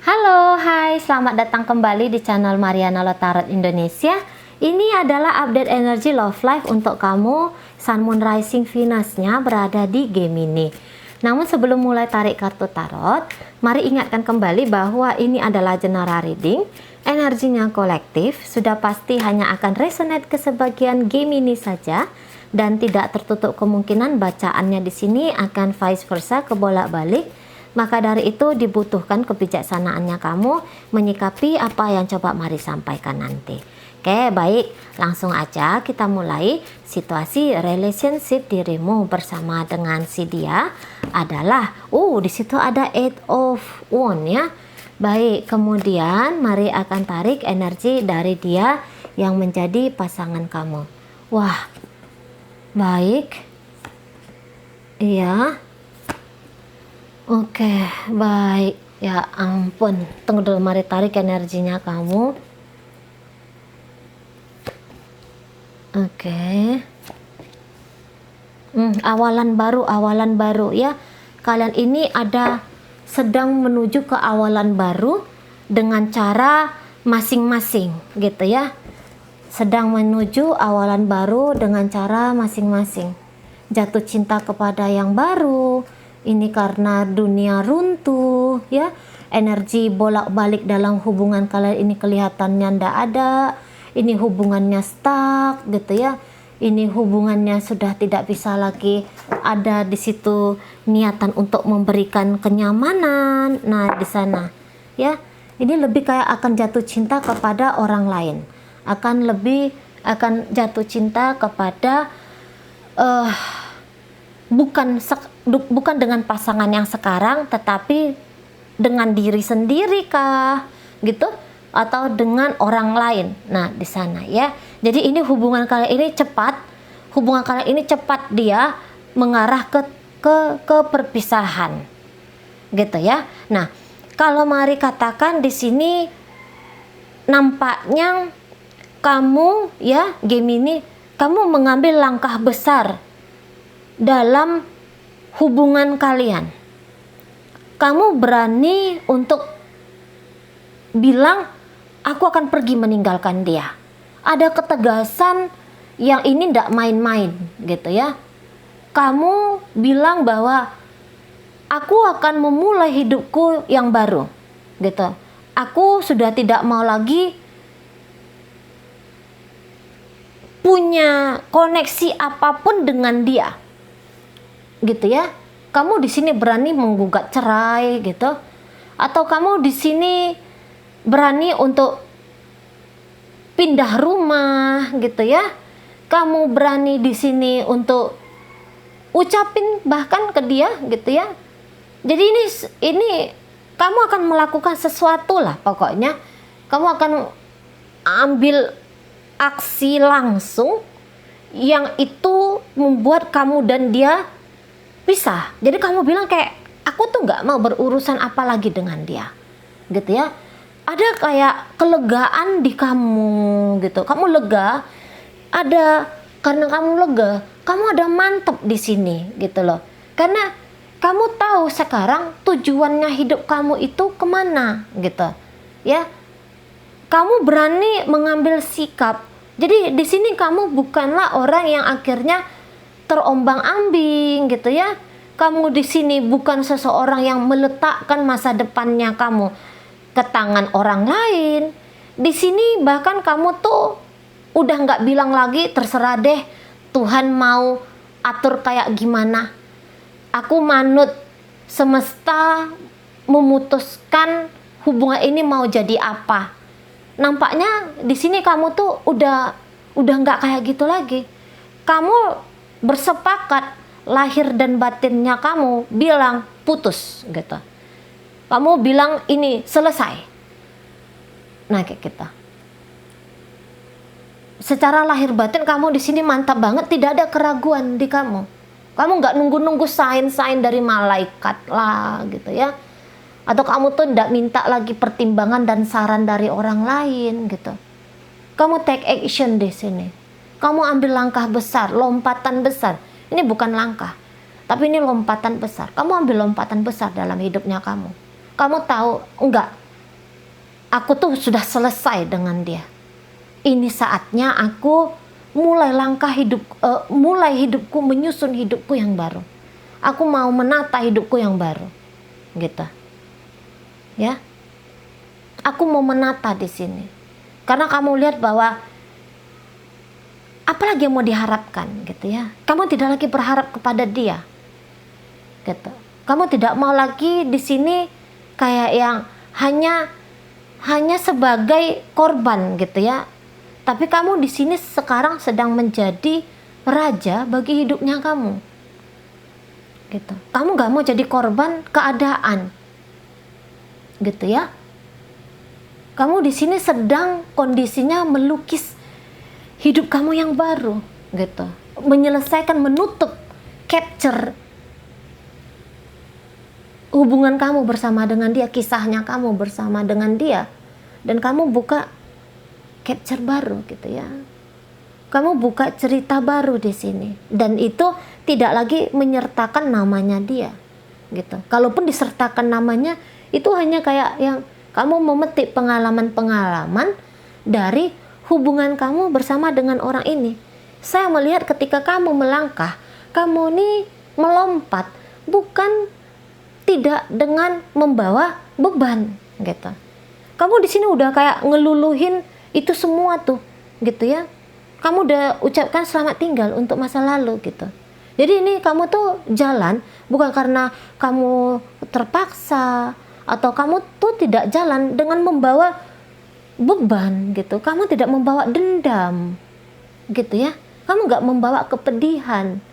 Halo, hai, selamat datang kembali di channel Mariana Lotarot Indonesia. Ini adalah update energi love life untuk kamu. Sun, Moon, Rising, Venus-nya berada di Gemini. Namun sebelum mulai tarik kartu tarot, mari ingatkan kembali bahwa ini adalah general reading. Energinya kolektif, sudah pasti hanya akan resonate ke sebagian Gemini saja. Dan tidak tertutup kemungkinan bacaannya di sini akan vice versa, kebolak-balik. Maka dari itu dibutuhkan kebijaksanaannya kamu menyikapi apa yang coba Mari sampaikan nanti. Oke, baik, langsung aja kita mulai. Situasi relationship dirimu bersama dengan si dia adalah, di situ ada Eight of Wands ya. Baik, kemudian Mari akan tarik energi dari dia yang menjadi pasangan kamu. Wah, baik. Iya. Oke, baik. Ya ampun, tunggu dulu, Mari tarik energinya kamu. Oke. Awalan baru ya. Kalian ini sedang menuju ke awalan baru dengan cara masing-masing gitu ya. Sedang menuju awalan baru dengan cara masing-masing. Jatuh cinta kepada yang baru. Ini karena dunia runtuh ya, energi bolak-balik dalam hubungan kalian ini kelihatannya ndak ada, ini hubungannya stuck gitu ya, ini hubungannya sudah tidak bisa lagi ada di situ niatan untuk memberikan kenyamanan. Nah di sana ya, ini lebih kayak akan jatuh cinta kepada orang lain, akan jatuh cinta kepada bukan dengan pasangan yang sekarang, tetapi dengan diri sendiri kah gitu, atau dengan orang lain. Nah di sana ya, jadi ini hubungan kalian ini cepat dia mengarah ke perpisahan gitu ya. Nah kalau Mari katakan di sini nampaknya kamu ya Gemini, kamu mengambil langkah besar dalam hubungan kalian. Kamu berani untuk bilang, aku akan pergi meninggalkan dia. Ada ketegasan yang ini tidak main-main gitu ya. Kamu bilang bahwa aku akan memulai hidupku yang baru gitu. Aku sudah tidak mau lagi punya koneksi apapun dengan dia gitu ya. Kamu di sini berani menggugat cerai gitu, atau kamu di sini berani untuk pindah rumah gitu ya. Kamu berani di sini untuk ucapin bahkan ke dia gitu ya. Jadi ini kamu akan melakukan sesuatu lah pokoknya. Kamu akan ambil aksi langsung yang itu membuat kamu dan dia pisah. Jadi kamu bilang kayak, aku tuh nggak mau berurusan apa lagi dengan dia gitu ya. Ada kayak kelegaan di kamu gitu. Kamu lega, karena kamu lega, kamu ada mantep di sini gitu loh. Karena kamu tahu sekarang tujuannya hidup kamu itu kemana gitu ya. Kamu berani mengambil sikap. Jadi di sini kamu bukanlah orang yang akhirnya terombang-ambing gitu ya. Kamu di sini bukan seseorang yang meletakkan masa depannya kamu ke tangan orang lain. Di sini bahkan kamu tuh udah nggak bilang lagi, terserah deh Tuhan mau atur kayak gimana. Aku manut semesta memutuskan hubungan ini mau jadi apa. Nampaknya di sini kamu tuh udah nggak kayak gitu lagi. Kamu bersepakat, lahir dan batinnya kamu bilang putus gitu. Kamu bilang ini selesai. Nah kayak kita. Secara lahir batin kamu di sini mantap banget, tidak ada keraguan di kamu. Kamu nggak nunggu sign dari malaikat lah gitu ya. Atau kamu tuh tidak minta lagi pertimbangan dan saran dari orang lain gitu. Kamu take action di sini. Kamu ambil langkah besar, lompatan besar. Ini bukan langkah, tapi ini lompatan besar. Kamu ambil lompatan besar dalam hidupnya kamu. Kamu tahu, enggak, aku tuh sudah selesai dengan dia. Ini saatnya aku mulai mulai hidupku, menyusun hidupku yang baru. Aku mau menata hidupku yang baru, gitu. Ya, aku mau menata di sini. Karena kamu lihat bahwa apalagi yang mau diharapkan, gitu ya. Kamu tidak lagi berharap kepada dia, gitu. Kamu tidak mau lagi di sini kayak yang hanya sebagai korban, gitu ya. Tapi kamu di sini sekarang sedang menjadi raja bagi hidupnya kamu, gitu. Kamu gak mau jadi korban keadaan, gitu ya. Kamu di sini sedang kondisinya melukis hidup kamu yang baru, gitu. Menyelesaikan, menutup, capture hubungan kamu bersama dengan dia, kisahnya kamu bersama dengan dia, dan kamu buka capture baru, gitu ya. Kamu buka cerita baru di sini, dan itu tidak lagi menyertakan namanya dia, gitu. Kalaupun disertakan namanya, itu hanya kayak yang kamu memetik pengalaman-pengalaman dari hubungan kamu bersama dengan orang ini. Saya melihat ketika kamu melangkah, kamu nih melompat, bukan tidak dengan membawa beban, gitu. Kamu di sini udah kayak ngeluluhin itu semua tuh, gitu ya. Kamu udah ucapkan selamat tinggal untuk masa lalu, gitu. Jadi ini kamu tuh jalan bukan karena kamu terpaksa, atau kamu tuh tidak jalan dengan membawa beban, gitu. Kamu tidak membawa dendam, gitu ya. Kamu nggak membawa kepedihan,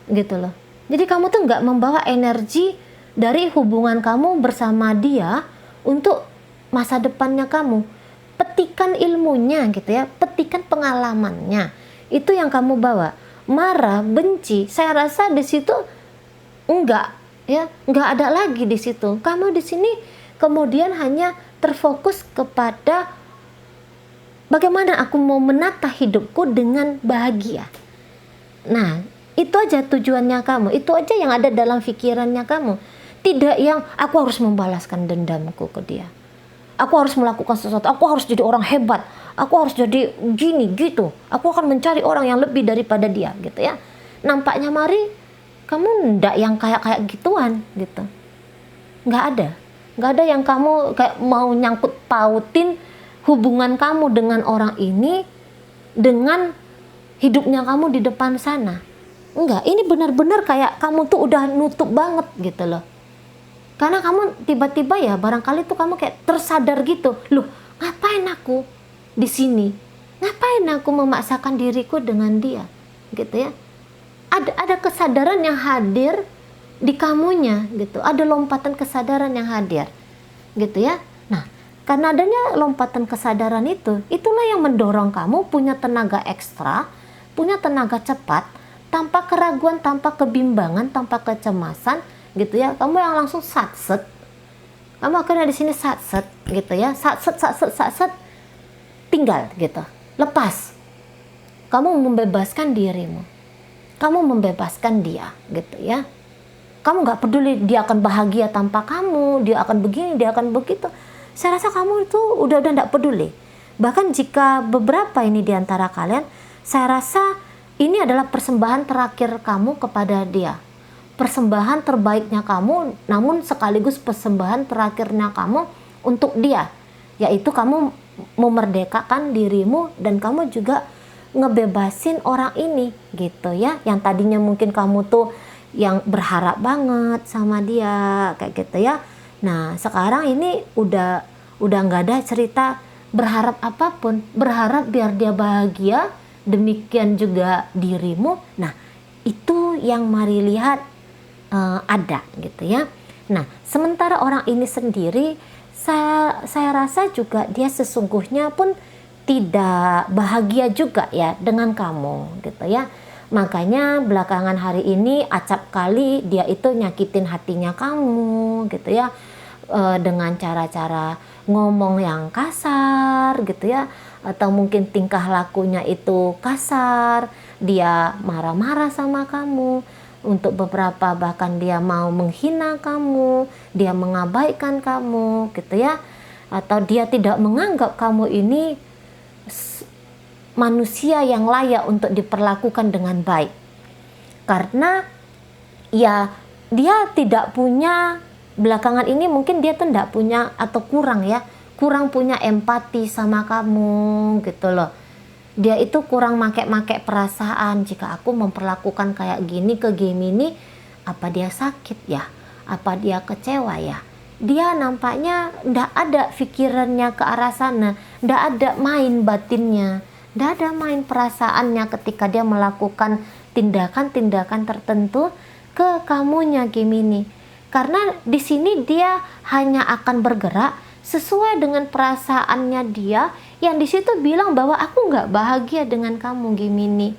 gitu loh. Jadi kamu tuh nggak membawa energi dari hubungan kamu bersama dia untuk masa depannya kamu. Petikan ilmunya, gitu ya, petikan pengalamannya, itu yang kamu bawa. Marah, benci, saya rasa di situ enggak, ya, enggak ada lagi di situ. Kamu di sini kemudian hanya terfokus kepada bagaimana aku mau menata hidupku dengan bahagia. Nah, itu aja tujuannya kamu, itu aja yang ada dalam pikirannya kamu. Tidak yang aku harus membalaskan dendamku ke dia, aku harus melakukan sesuatu, aku harus jadi orang hebat, aku harus jadi gini gitu, aku akan mencari orang yang lebih daripada dia, gitu ya. Nampaknya Mari, kamu ndak yang kayak gituan, gitu. Nggak ada yang kamu kayak mau nyangkut pautin hubungan kamu dengan orang ini dengan hidupnya kamu di depan sana. Enggak, ini benar-benar kayak kamu tuh udah nutup banget, gitu loh. Karena kamu tiba-tiba ya barangkali tuh kamu kayak tersadar gitu, loh, ngapain aku di sini? Ngapain aku memaksakan diriku dengan dia? Gitu ya. Ada kesadaran yang hadir di kamunya, gitu. Ada lompatan kesadaran yang hadir, gitu ya. Nah, karena adanya lompatan kesadaran itu, itulah yang mendorong kamu punya tenaga ekstra, punya tenaga cepat, tanpa keraguan, tanpa kebimbangan, tanpa kecemasan, gitu ya. Kamu yang langsung satset, kamu akhirnya di sini satset, gitu ya. Satset, tinggal, gitu. Lepas, kamu membebaskan dirimu, kamu membebaskan dia, gitu ya. Kamu nggak peduli dia akan bahagia tanpa kamu, dia akan begini, dia akan begitu. Saya rasa kamu itu udah nggak peduli. Bahkan jika beberapa ini diantara kalian, saya rasa ini adalah persembahan terakhir kamu kepada dia, persembahan terbaiknya kamu, namun sekaligus persembahan terakhirnya kamu untuk dia, yaitu kamu memerdekakan dirimu dan kamu juga ngebebasin orang ini, gitu ya. Yang tadinya mungkin kamu tuh yang berharap banget sama dia, kayak gitu ya. Nah, sekarang ini udah nggak ada cerita berharap apapun, berharap biar dia bahagia, demikian juga dirimu. Nah, itu yang Mari lihat ada, gitu ya. Nah, sementara orang ini sendiri, saya rasa juga dia sesungguhnya pun tidak bahagia juga ya dengan kamu, gitu ya. Makanya belakangan hari ini acap kali dia itu nyakitin hatinya kamu, gitu ya, dengan cara-cara ngomong yang kasar, gitu ya, atau mungkin tingkah lakunya itu kasar, dia marah-marah sama kamu. Untuk beberapa bahkan dia mau menghina kamu, dia mengabaikan kamu, gitu ya. atau dia tidak menganggap kamu ini manusia yang layak untuk diperlakukan dengan baik. Karena ya dia tidak punya, belakangan ini mungkin dia tuh tidak punya atau kurang punya empati sama kamu gitu loh. Dia itu kurang make perasaan. Jika aku memperlakukan kayak gini ke Gemini, apa dia sakit ya? Apa dia kecewa ya? Dia nampaknya ndak ada pikirannya ke arah sana, ndak ada main batinnya, ndak ada main perasaannya ketika dia melakukan tindakan-tindakan tertentu ke kamunya Gemini. Karena di sini dia hanya akan bergerak sesuai dengan perasaannya dia, yang di situ bilang bahwa aku nggak bahagia dengan kamu Gemini,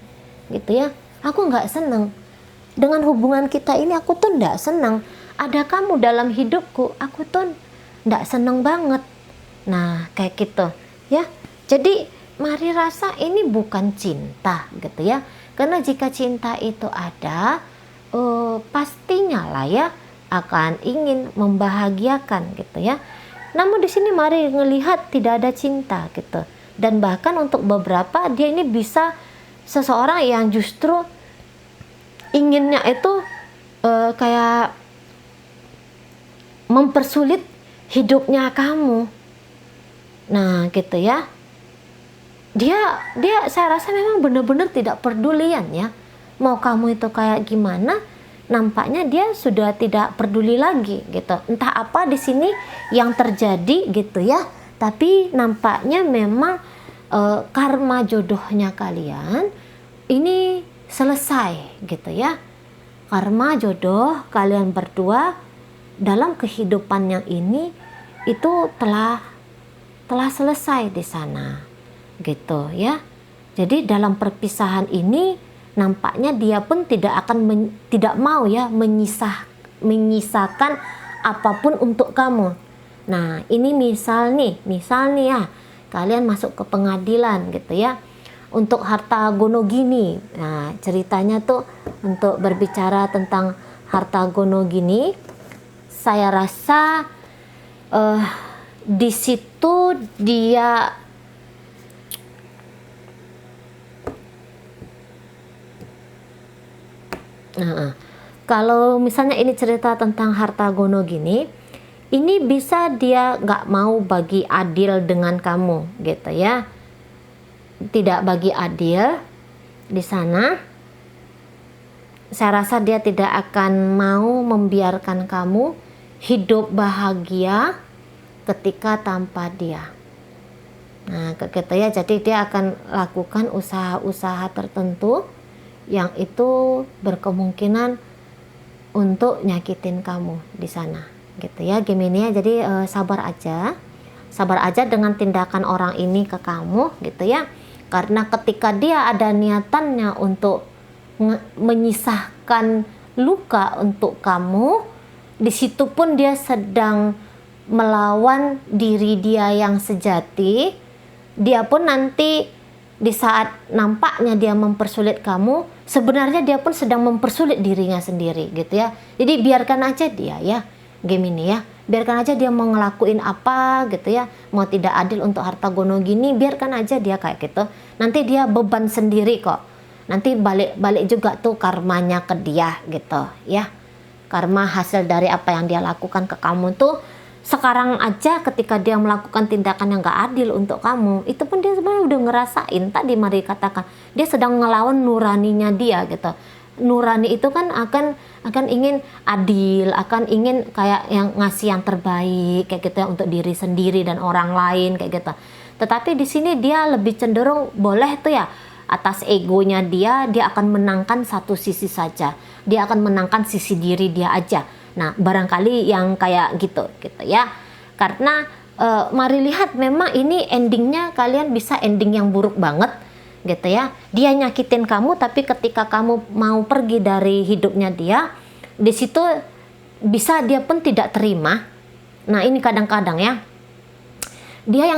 gitu ya. Aku nggak seneng dengan hubungan kita ini, aku tuh nggak seneng. Ada kamu dalam hidupku, aku tuh nggak seneng banget. Nah, kayak gitu ya. Jadi mari rasa ini bukan cinta gitu ya. Karena jika cinta itu ada, pastinya lah ya akan ingin membahagiakan gitu ya. Namun di sini mari ngelihat tidak ada cinta gitu. Dan bahkan untuk beberapa dia ini bisa seseorang yang justru inginnya itu kayak mempersulit hidupnya kamu. Nah, gitu ya. Dia saya rasa memang benar-benar tidak pedulian ya. Mau kamu itu kayak gimana, nampaknya dia sudah tidak peduli lagi gitu. Entah apa di sini yang terjadi gitu ya. Tapi nampaknya memang karma jodohnya kalian ini selesai gitu ya. Karma jodoh kalian berdua dalam kehidupan yang ini itu telah selesai di sana gitu ya. Jadi dalam perpisahan ini nampaknya dia pun tidak mau ya menyisakan apapun untuk kamu. Nah, ini misal nih ya, kalian masuk ke pengadilan gitu ya. Untuk harta gonogini. Nah, ceritanya tuh untuk berbicara tentang harta gonogini, saya rasa di situ dia kalau misalnya ini cerita tentang harta gono gini, ini bisa dia nggak mau bagi adil dengan kamu gitu ya, tidak bagi adil di sana. Saya rasa dia tidak akan mau membiarkan kamu hidup bahagia ketika tanpa dia. Nah, gitu ya. Jadi dia akan lakukan usaha-usaha tertentu yang itu berkemungkinan untuk nyakitin kamu di sana, gitu ya Gemini ya. Jadi sabar aja dengan tindakan orang ini ke kamu, gitu ya. Karena ketika dia ada niatannya untuk menyisahkan luka untuk kamu, di situ pun dia sedang melawan diri dia yang sejati. Dia pun nanti di saat nampaknya dia mempersulit kamu, sebenarnya dia pun sedang mempersulit dirinya sendiri gitu ya. Jadi biarkan aja dia ya Gemini ya, biarkan aja dia mau ngelakuin apa gitu ya, mau tidak adil untuk harta gono gini, biarkan aja dia kayak gitu. Nanti dia beban sendiri kok, nanti balik juga tuh karmanya ke dia gitu ya. Karma hasil dari apa yang dia lakukan ke kamu tuh sekarang aja ketika dia melakukan tindakan yang gak adil untuk kamu, itu pun dia sebenarnya udah ngerasain. Tadi mari katakan dia sedang ngelawan nuraninya dia gitu. Nurani itu kan akan ingin adil, akan ingin kayak yang ngasih yang terbaik kayak gitu ya, untuk diri sendiri dan orang lain kayak gitu. Tetapi di sini dia lebih cenderung boleh tuh ya, atas egonya dia akan menangkan satu sisi saja. Dia akan menangkan sisi diri dia aja. Nah, barangkali yang kayak gitu ya. Karena mari lihat memang ini endingnya kalian bisa ending yang buruk banget gitu ya. Dia nyakitin kamu, tapi ketika kamu mau pergi dari hidupnya dia, di situ bisa dia pun tidak terima. Nah, ini kadang-kadang ya. Dia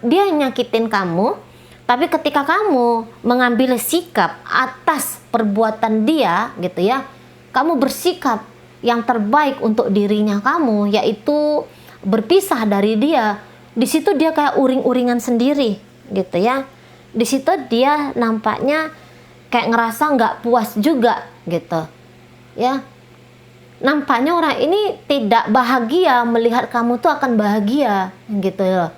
yang nyakitin kamu, tapi ketika kamu mengambil sikap atas perbuatan dia gitu ya, kamu bersikap yang terbaik untuk dirinya kamu, yaitu berpisah dari dia, di situ dia kayak uring-uringan sendiri gitu ya. Di situ dia nampaknya kayak ngerasa nggak puas juga gitu ya. Nampaknya orang ini tidak bahagia melihat kamu tuh akan bahagia gitu ya.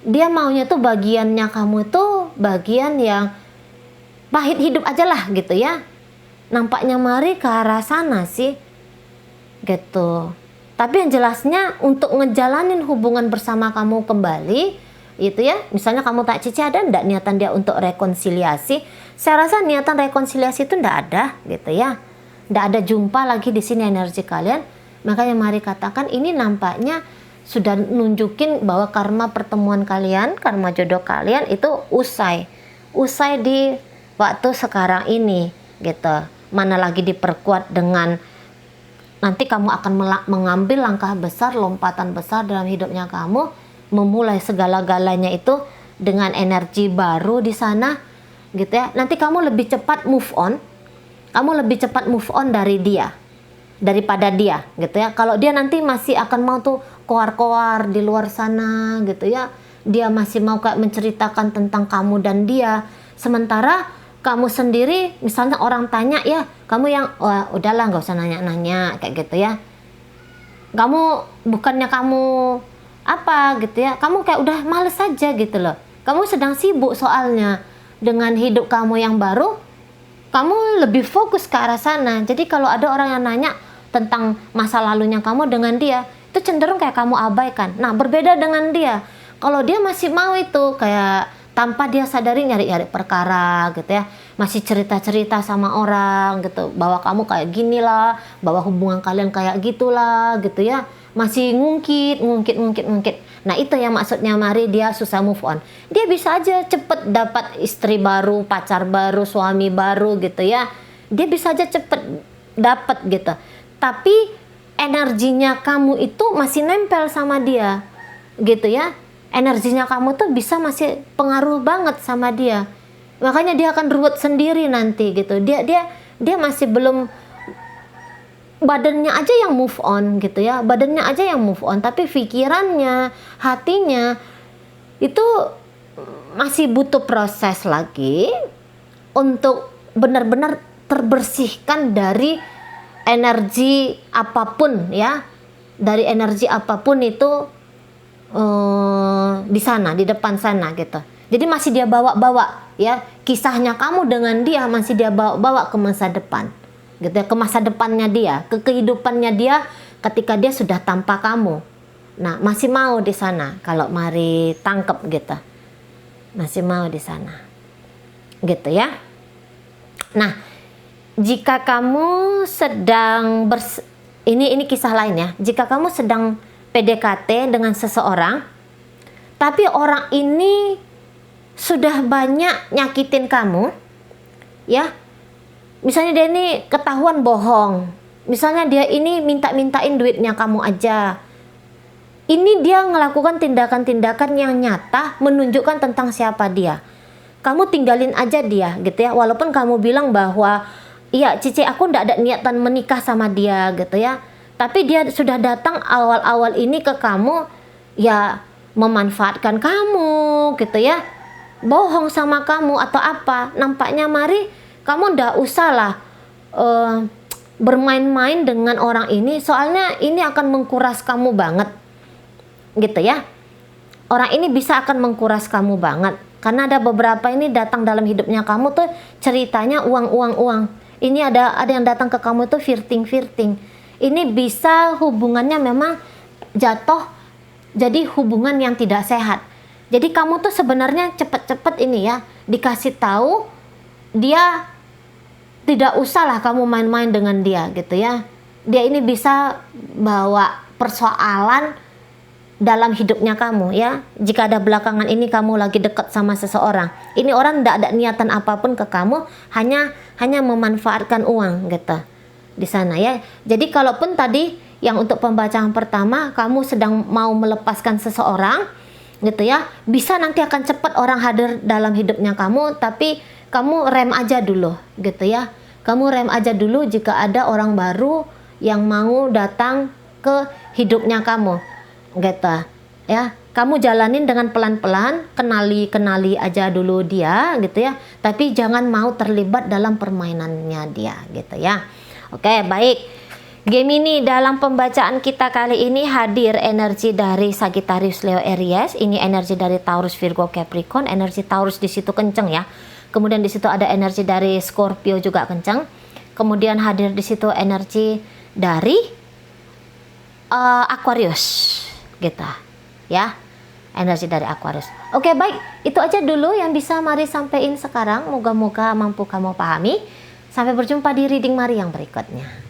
Dia maunya tuh bagiannya kamu tuh bagian yang pahit hidup aja lah gitu ya. Nampaknya Mari ke arah sana sih gitu. Tapi yang jelasnya untuk ngejalanin hubungan bersama kamu kembali itu ya, misalnya kamu tak Cici ada enggak niatan dia untuk rekonsiliasi? Saya rasa niatan rekonsiliasi itu enggak ada gitu ya. Enggak ada jumpa lagi di sini energi kalian. Makanya Mari katakan ini nampaknya sudah nunjukin bahwa karma pertemuan kalian, karma jodoh kalian itu usai di waktu sekarang ini gitu. Mana lagi diperkuat dengan nanti kamu akan mengambil langkah besar, lompatan besar dalam hidupnya kamu, memulai segala-galanya itu dengan energi baru di sana, gitu ya. Nanti kamu lebih cepat move on, dari dia, daripada dia, gitu ya. Kalau dia nanti masih akan mau tuh koar-koar di luar sana, gitu ya. Dia masih mau kayak menceritakan tentang kamu dan dia, sementara kamu sendiri, misalnya orang tanya ya, kamu yang wah udahlah nggak usah nanya-nanya kayak gitu ya. Kamu bukannya kamu apa gitu ya, kamu kayak udah males aja gitu loh. Kamu sedang sibuk soalnya dengan hidup kamu yang baru, kamu lebih fokus ke arah sana. Jadi kalau ada orang yang nanya tentang masa lalunya kamu dengan dia, itu cenderung kayak kamu abaikan. Nah berbeda dengan dia, kalau dia masih mau itu kayak tanpa dia sadari nyari-nyari perkara gitu ya, masih cerita-cerita sama orang gitu bahwa kamu kayak gini lah, bahwa hubungan kalian kayak gitulah gitu ya, masih ngungkit. Nah itu yang maksudnya Mari dia susah move on. Dia bisa aja cepet dapat istri baru, pacar baru, suami baru gitu ya, dia bisa aja cepet dapat gitu, tapi energinya kamu itu masih nempel sama dia gitu ya. Energinya kamu tuh bisa masih pengaruh banget sama dia, makanya dia akan ruwet sendiri nanti gitu. Dia masih belum, badannya aja yang move on gitu ya, tapi pikirannya, hatinya itu masih butuh proses lagi untuk benar-benar terbersihkan dari energi apapun ya, dari energi apapun itu di sana, di depan sana gitu. Jadi masih dia bawa-bawa ya, kisahnya kamu dengan dia masih dia bawa-bawa ke masa depan gitu ya, ke masa depannya dia, ke kehidupannya dia ketika dia sudah tanpa kamu. Nah masih mau di sana, kalau Mari tangkep gitu, masih mau di sana gitu ya. Nah jika kamu sedang ini kisah lain ya, jika kamu sedang PDKT dengan seseorang, tapi orang ini sudah banyak nyakitin kamu, ya. Misalnya dia ini ketahuan bohong, misalnya dia ini minta-mintain duitnya kamu aja. Ini dia melakukan tindakan-tindakan yang nyata menunjukkan tentang siapa dia. Kamu tinggalin aja dia, gitu ya. Walaupun kamu bilang bahwa, iya Cici aku ndak ada niatan menikah sama dia, gitu ya. Tapi dia sudah datang awal-awal ini ke kamu, ya memanfaatkan kamu gitu ya, bohong sama kamu atau apa. Nampaknya Mari, kamu ndak usah lah bermain-main dengan orang ini, soalnya ini akan mengkuras kamu banget gitu ya. Orang ini bisa akan mengkuras kamu banget, karena ada beberapa ini datang dalam hidupnya kamu tuh ceritanya uang. Ini ada yang datang ke kamu tuh flirting. Ini bisa hubungannya memang jatuh jadi hubungan yang tidak sehat. Jadi kamu tuh sebenarnya cepet-cepet ini ya dikasih tahu dia, tidak usahlah kamu main-main dengan dia gitu ya. Dia ini bisa bawa persoalan dalam hidupnya kamu ya. Jika ada belakangan ini kamu lagi dekat sama seseorang, ini orang tidak ada niatan apapun ke kamu, hanya memanfaatkan uang gitu di sana ya. Jadi kalaupun tadi yang untuk pembacaan pertama kamu sedang mau melepaskan seseorang gitu ya, bisa nanti akan cepat orang hadir dalam hidupnya kamu, tapi kamu rem aja dulu gitu ya. Kamu rem aja dulu jika ada orang baru yang mau datang ke hidupnya kamu. gitu ya. Kamu jalanin dengan pelan-pelan, kenali aja dulu dia gitu ya, tapi jangan mau terlibat dalam permainannya dia gitu ya. Oke, baik. Gemini, dalam pembacaan kita kali ini hadir energi dari Sagittarius, Leo, Aries. Ini energi dari Taurus, Virgo, Capricorn. Energi Taurus di situ kenceng ya. Kemudian di situ ada energi dari Scorpio juga kenceng. Kemudian hadir di situ energi dari Aquarius gitu ya, energi dari Aquarius. Oke, baik, itu aja dulu yang bisa Mari sampaikan sekarang. Moga-moga mampu kamu pahami. Sampai berjumpa di reading Mari yang berikutnya.